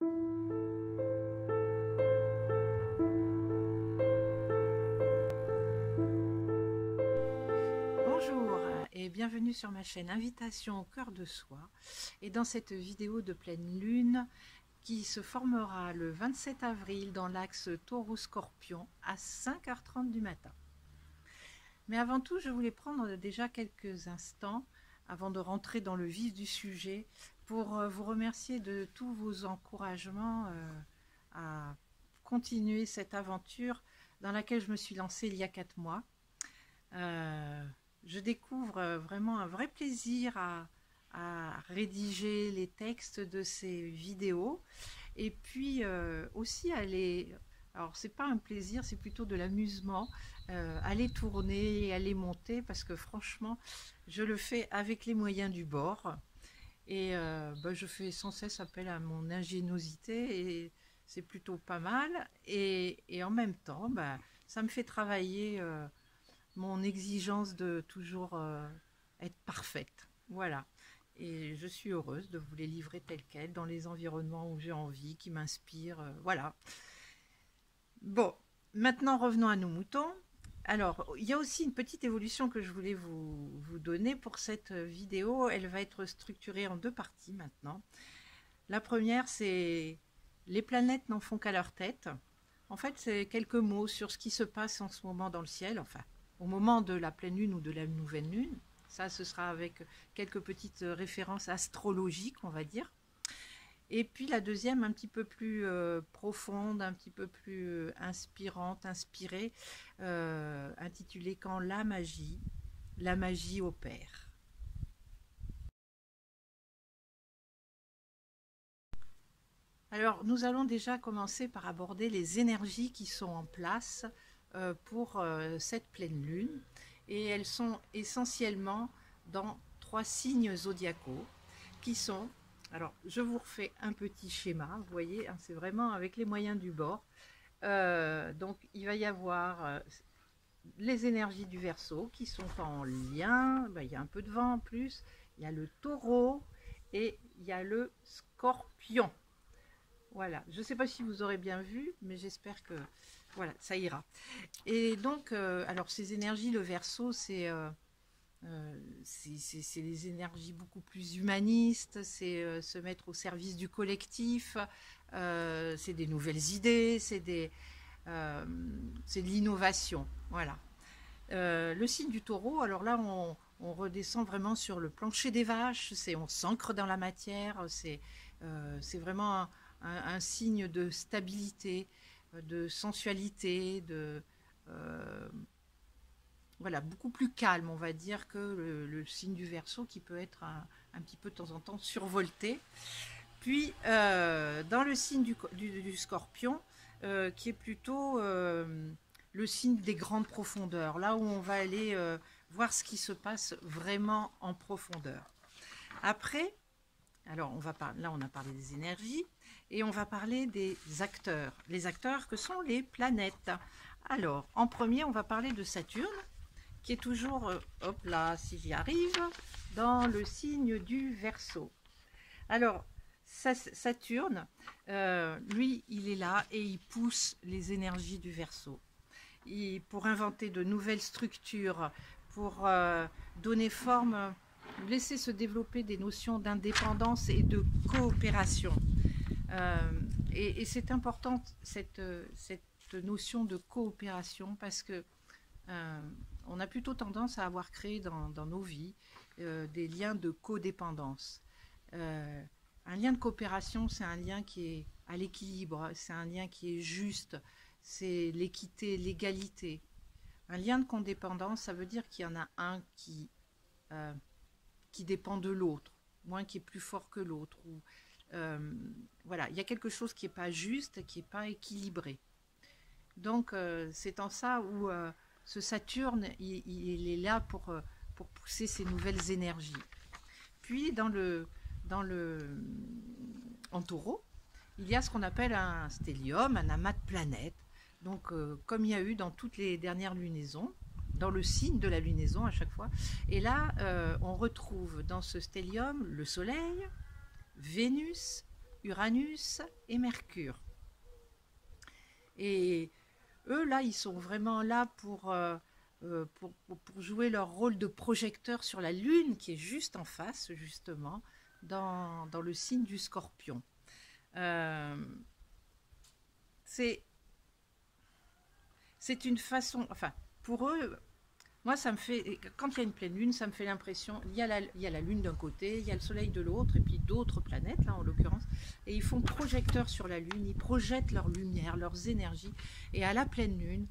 Bonjour et bienvenue sur ma chaîne Invitation au cœur de soi, et dans cette vidéo de pleine lune qui se formera le 27 avril dans l'axe Taureau-Scorpion à 5h30 du matin. Mais avant tout, je voulais prendre déjà quelques instants avant de rentrer dans le vif du sujet pour vous remercier de tous vos encouragements à continuer cette aventure dans laquelle je me suis lancée il y a 4 mois. Je découvre vraiment un vrai plaisir à rédiger les textes de ces vidéos, et puis aussi à les... Alors c'est pas un plaisir, c'est plutôt de l'amusement, à les tourner et à les monter, parce que franchement je le fais avec les moyens du bord, et je fais sans cesse appel à mon ingéniosité, et c'est plutôt pas mal, et en même temps ça me fait travailler mon exigence de toujours être parfaite. Voilà. Et je suis heureuse de vous les livrer telles quelles, dans les environnements où j'ai envie, qui m'inspirent. Voilà. Bon, maintenant revenons à nos moutons. Alors, il y a aussi une petite évolution que je voulais vous donner pour cette vidéo. Elle va être structurée en 2 parties maintenant. La première, c'est les planètes n'en font qu'à leur tête. En fait, c'est quelques mots sur ce qui se passe en ce moment dans le ciel, enfin, au moment de la pleine lune ou de la nouvelle lune. Ça, ce sera avec quelques petites références astrologiques, on va dire. Et puis la deuxième, un petit peu plus profonde, un petit peu plus inspirante, inspirée, intitulée « Quand la magie opère ». Alors, nous allons déjà commencer par aborder les énergies qui sont en place pour cette pleine lune. Et elles sont essentiellement dans 3 signes zodiacaux qui sont... Alors, je vous refais un petit schéma, vous voyez, hein, c'est vraiment avec les moyens du bord. Donc, il va y avoir les énergies du Verseau qui sont en lien, il y a un peu de vent en plus, il y a le Taureau et il y a le Scorpion. Voilà, je ne sais pas si vous aurez bien vu, mais j'espère que voilà, ça ira. Et donc, alors ces énergies, le Verseau, c'est les énergies beaucoup plus humanistes, c'est se mettre au service du collectif, c'est des nouvelles idées, c'est de l'innovation. Voilà. Le signe du Taureau, alors là, on redescend vraiment sur le plancher des vaches, on s'ancre dans la matière, c'est vraiment un signe de stabilité, de sensualité, voilà, beaucoup plus calme, on va dire, que le signe du Verseau, qui peut être un petit peu de temps en temps survolté. Puis dans le signe du Scorpion, qui est plutôt le signe des grandes profondeurs, là où on va aller voir ce qui se passe vraiment en profondeur. Après, alors là on a parlé des énergies, et on va parler des acteurs. Les acteurs que sont les planètes. Alors, en premier, on va parler de Saturne, qui est toujours, hop là, si j'y arrive, dans le signe du Verseau. Alors, Saturne, lui, il est là et il pousse les énergies du Verseau. Pour inventer de nouvelles structures, pour donner forme, laisser se développer des notions d'indépendance et de coopération. Et c'est important cette notion de coopération, parce que on a plutôt tendance à avoir créé dans nos vies des liens de codépendance. Un lien de coopération, c'est un lien qui est à l'équilibre, c'est un lien qui est juste, c'est l'équité, l'égalité. Un lien de codépendance, ça veut dire qu'il y en a un qui dépend de l'autre, ou un qui est plus fort que l'autre. Voilà, il y a quelque chose qui n'est pas juste, qui n'est pas équilibré. Donc, c'est en ça où ce Saturne, il est là pour pousser ces nouvelles énergies. Puis, en Taureau, il y a ce qu'on appelle un stellium, un amas de planètes. Donc, comme il y a eu dans toutes les dernières lunaisons, dans le signe de la lunaison à chaque fois. Et là, on retrouve dans ce stellium le Soleil, Vénus, Uranus et Mercure. Et eux, là, ils sont vraiment là pour jouer leur rôle de projecteur sur la Lune, qui est juste en face, justement, dans le signe du Scorpion. C'est une façon, enfin, pour eux, moi, ça me fait, quand il y a une pleine lune, ça me fait l'impression, il y a la lune d'un côté, il y a le soleil de l'autre, et puis d'autres planètes, là, en l'occurrence, et ils font projecteur sur la lune, ils projettent leur lumière, leurs énergies, et à la pleine lune,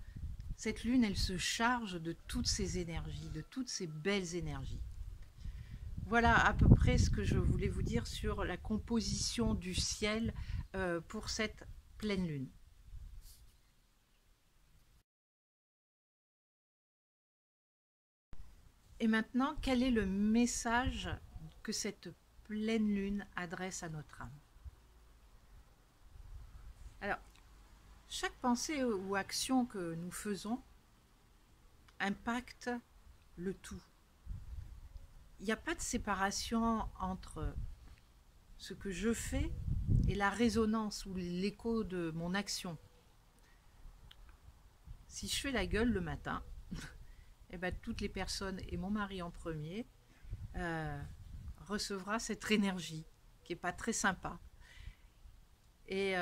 cette lune, elle se charge de toutes ces énergies, de toutes ces belles énergies. Voilà à peu près ce que je voulais vous dire sur la composition du ciel pour cette pleine lune. Et maintenant, quel est le message que cette pleine lune adresse à notre âme? Alors, chaque pensée ou action que nous faisons impacte le tout. Il n'y a pas de séparation entre ce que je fais et la résonance ou l'écho de mon action. Si je fais la gueule le matin, eh ben, toutes les personnes, et mon mari en premier, recevra cette énergie qui n'est pas très sympa. Et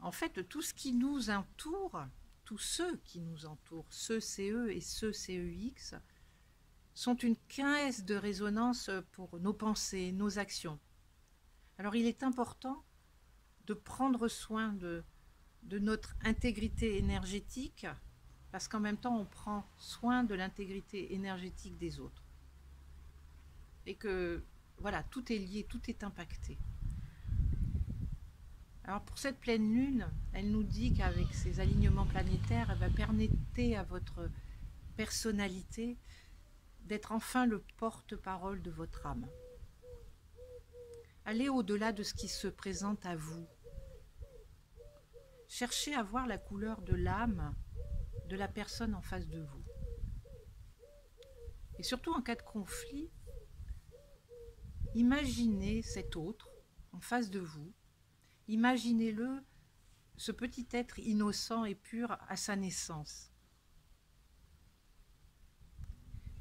en fait, tout ce qui nous entoure, tous ceux qui nous entourent, ceux CE et ceux CEX, sont une caisse de résonance pour nos pensées, nos actions. Alors il est important de prendre soin de notre intégrité énergétique, parce qu'en même temps on prend soin de l'intégrité énergétique des autres. Et que voilà, tout est lié, tout est impacté. Alors pour cette pleine lune, elle nous dit qu'avec ces alignements planétaires, elle va permettre à votre personnalité d'être enfin le porte-parole de votre âme. Allez au-delà de ce qui se présente à vous. Cherchez à voir la couleur de l'âme de la personne en face de vous. Et surtout en cas de conflit, imaginez cet autre en face de vous. Imaginez-le, ce petit être innocent et pur à sa naissance.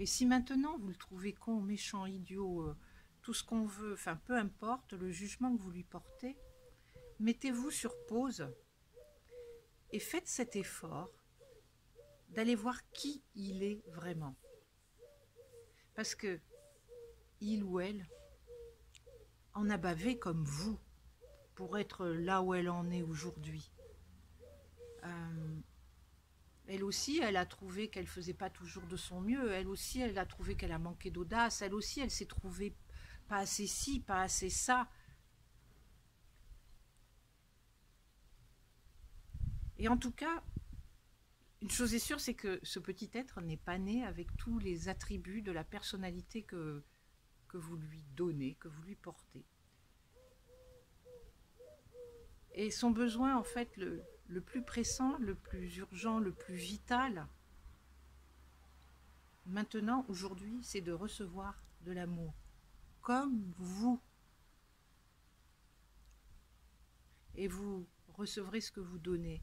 Et si maintenant vous le trouvez con, méchant, idiot, tout ce qu'on veut, enfin peu importe le jugement que vous lui portez, mettez-vous sur pause et faites cet effort d'aller voir qui il est vraiment. Parce que il ou elle en a bavé comme vous pour être là où elle en est aujourd'hui. Elle aussi, elle a trouvé qu'elle ne faisait pas toujours de son mieux. Elle aussi, elle a trouvé qu'elle a manqué d'audace. Elle aussi, elle s'est trouvée pas assez ci, pas assez ça. Et en tout cas, une chose est sûre, c'est que ce petit être n'est pas né avec tous les attributs de la personnalité que vous lui donnez, que vous lui portez. Et son besoin, en fait, le plus pressant, le plus urgent, le plus vital, maintenant, aujourd'hui, c'est de recevoir de l'amour, comme vous. Et vous recevrez ce que vous donnez,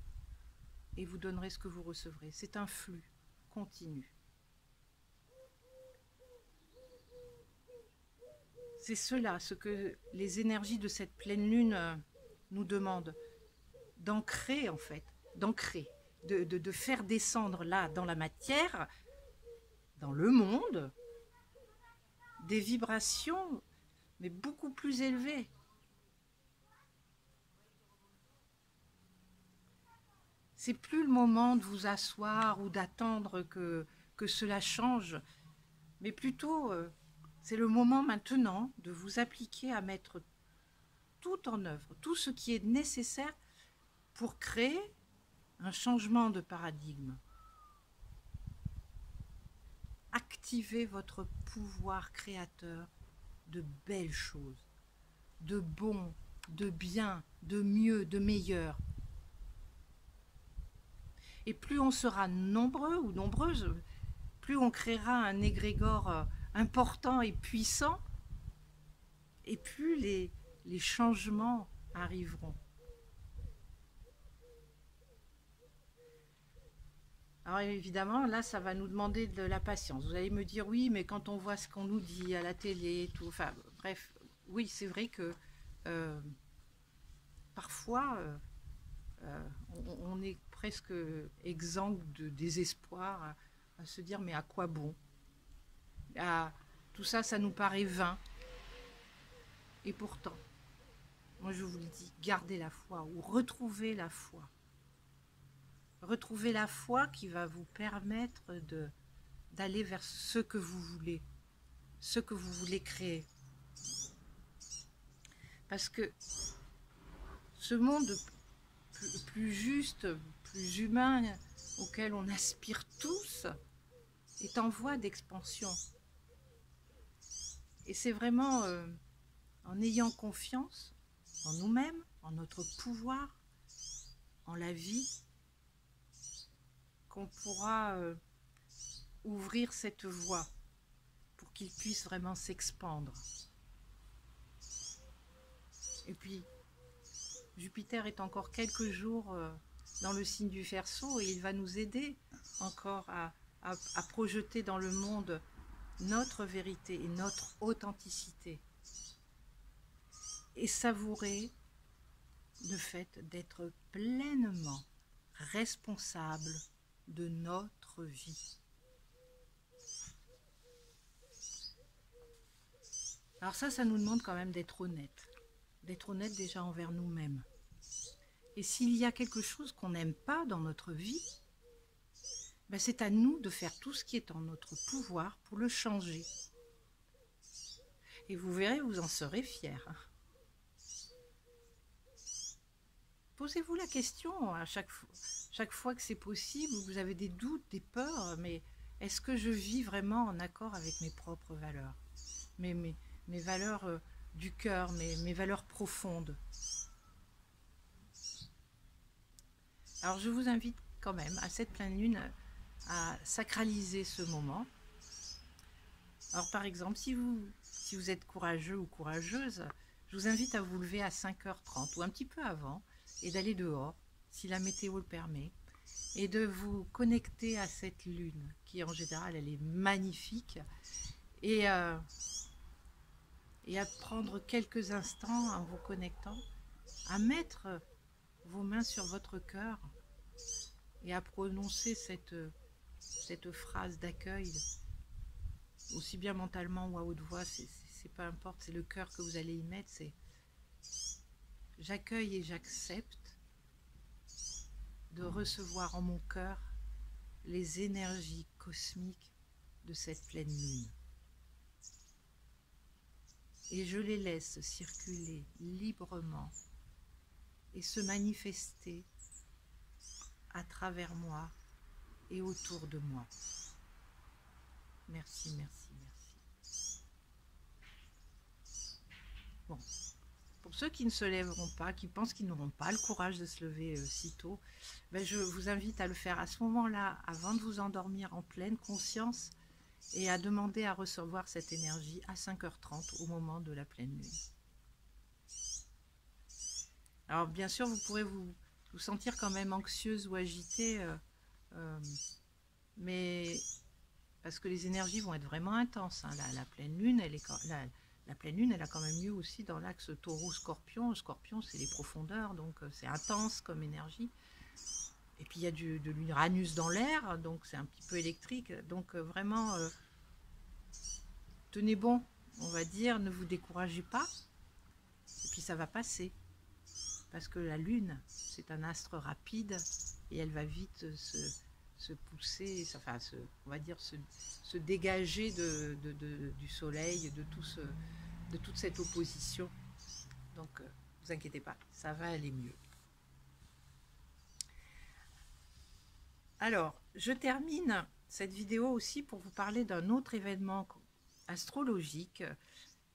et vous donnerez ce que vous recevrez. C'est un flux continu. C'est cela, ce que les énergies de cette pleine lune nous demandent, d'ancrer en fait, d'ancrer, de faire descendre là, dans la matière, dans le monde, des vibrations, mais beaucoup plus élevées. C'est plus le moment de vous asseoir ou d'attendre que cela change, mais plutôt c'est le moment maintenant de vous appliquer à mettre tout en œuvre, tout ce qui est nécessaire pour créer un changement de paradigme. Activez votre pouvoir créateur de belles choses, de bon, de bien, de mieux, de meilleur. Et plus on sera nombreux ou nombreuses, plus on créera un égrégore important et puissant, et plus les changements arriveront. Alors évidemment, là, ça va nous demander de la patience. Vous allez me dire, oui, mais quand on voit ce qu'on nous dit à la télé, tout, enfin, bref, oui, c'est vrai que euh, parfois, on est presque exempt de désespoir à se dire, mais à quoi bon? Tout ça, ça nous paraît vain. Et pourtant, moi je vous le dis, gardez la foi ou retrouvez la foi. Retrouvez la foi qui va vous permettre d'aller vers ce que vous voulez, ce que vous voulez créer. Parce que ce monde plus juste, plus humain, auquel on aspire tous, est en voie d'expansion. Et c'est vraiment en ayant confiance en nous-mêmes, en notre pouvoir, en la vie, qu'on pourra ouvrir cette voie pour qu'il puisse vraiment s'expandre. Et puis, Jupiter est encore quelques jours dans le signe du Verseau et il va nous aider encore à projeter dans le monde notre vérité et notre authenticité. Et savourer le fait d'être pleinement responsable de notre vie. Alors ça nous demande quand même d'être honnête déjà envers nous-mêmes. Et s'il y a quelque chose qu'on n'aime pas dans notre vie, ben c'est à nous de faire tout ce qui est en notre pouvoir pour le changer. Et vous verrez, vous en serez fiers. Posez-vous la question à chaque fois que c'est possible, où vous avez des doutes, des peurs, mais est-ce que je vis vraiment en accord avec mes propres valeurs, mes valeurs du cœur, mes valeurs profondes? Alors je vous invite quand même à cette pleine lune à sacraliser ce moment. Alors par exemple, si vous êtes courageux ou courageuse, je vous invite à vous lever à 5h30 ou un petit peu avant et d'aller dehors, si la météo le permet, et de vous connecter à cette lune, qui en général, elle est magnifique, et à prendre quelques instants en vous connectant, à mettre vos mains sur votre cœur et à prononcer cette phrase d'accueil, aussi bien mentalement ou à haute voix, c'est pas importe, c'est le cœur que vous allez y mettre, c'est j'accueille et j'accepte de recevoir en mon cœur les énergies cosmiques de cette pleine lune. Et je les laisse circuler librement et se manifester à travers moi et autour de moi. Merci, merci, merci. Bon, pour ceux qui ne se lèveront pas, qui pensent qu'ils n'auront pas le courage de se lever si tôt, ben je vous invite à le faire à ce moment-là, avant de vous endormir en pleine conscience, et à demander à recevoir cette énergie à 5h30 au moment de la pleine lune. Alors bien sûr, vous pourrez vous sentir quand même anxieuse ou agitée, mais parce que les énergies vont être vraiment intenses. Hein. La pleine lune, la pleine lune, elle a quand même lieu aussi dans l'axe taureau-scorpion. Scorpion, c'est les profondeurs, donc c'est intense comme énergie. Et puis il y a de l'Uranus dans l'air, donc c'est un petit peu électrique. Donc vraiment, tenez bon, on va dire, ne vous découragez pas. Et puis ça va passer. Parce que la lune, c'est un astre rapide et elle va vite se pousser, enfin, on va dire se dégager du soleil, de toute cette opposition. Donc, vous inquiétez pas, ça va aller mieux. Alors, je termine cette vidéo aussi pour vous parler d'un autre événement astrologique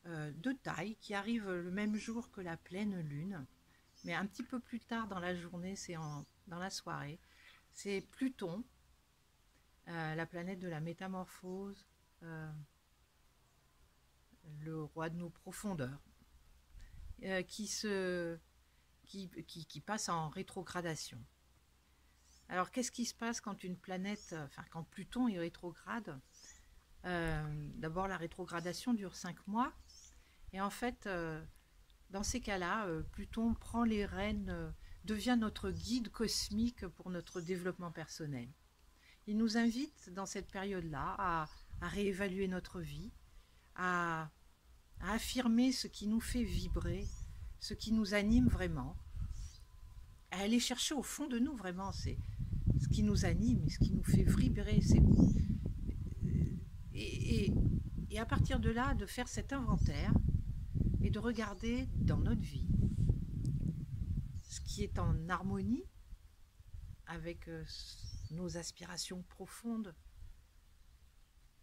de taille qui arrive le même jour que la pleine lune, mais un petit peu plus tard dans la journée, c'est dans la soirée. C'est Pluton, la planète de la métamorphose, le roi de nos profondeurs, qui se qui passe en rétrogradation. Alors, qu'est-ce qui se passe quand une planète, enfin quand Pluton est rétrograde? D'abord, la rétrogradation dure 5 mois. Et en fait, dans ces cas-là, Pluton prend les rênes, devient notre guide cosmique pour notre développement personnel. Il nous invite dans cette période-là à réévaluer notre vie, à affirmer ce qui nous fait vibrer, ce qui nous anime vraiment, à aller chercher au fond de nous vraiment, c'est ce qui nous anime et ce qui nous fait vibrer. Et, et à partir de là, de faire cet inventaire et de regarder dans notre vie ce qui est en harmonie avec nos aspirations profondes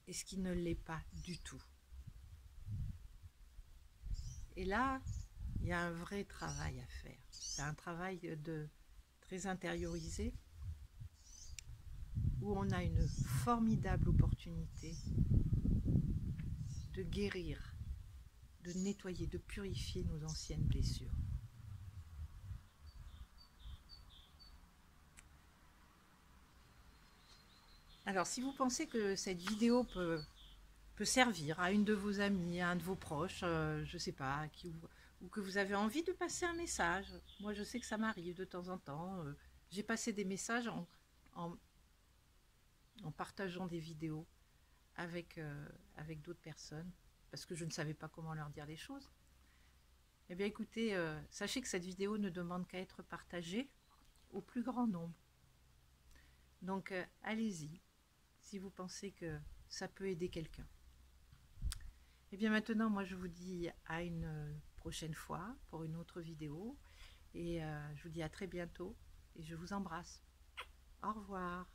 et ce qui ne l'est pas du tout. Et là, il y a un vrai travail à faire. C'est un travail très intériorisé où on a une formidable opportunité de guérir, de nettoyer, de purifier nos anciennes blessures. Alors, si vous pensez que cette vidéo peut servir à une de vos amies, à un de vos proches, je ne sais pas, ou que vous avez envie de passer un message, moi je sais que ça m'arrive de temps en temps, j'ai passé des messages en partageant des vidéos avec d'autres personnes, parce que je ne savais pas comment leur dire les choses. Eh bien écoutez, sachez que cette vidéo ne demande qu'à être partagée au plus grand nombre. Donc allez-y, si vous pensez que ça peut aider quelqu'un. Et bien maintenant, moi je vous dis à une prochaine fois pour une autre vidéo. Et je vous dis à très bientôt et je vous embrasse. Au revoir.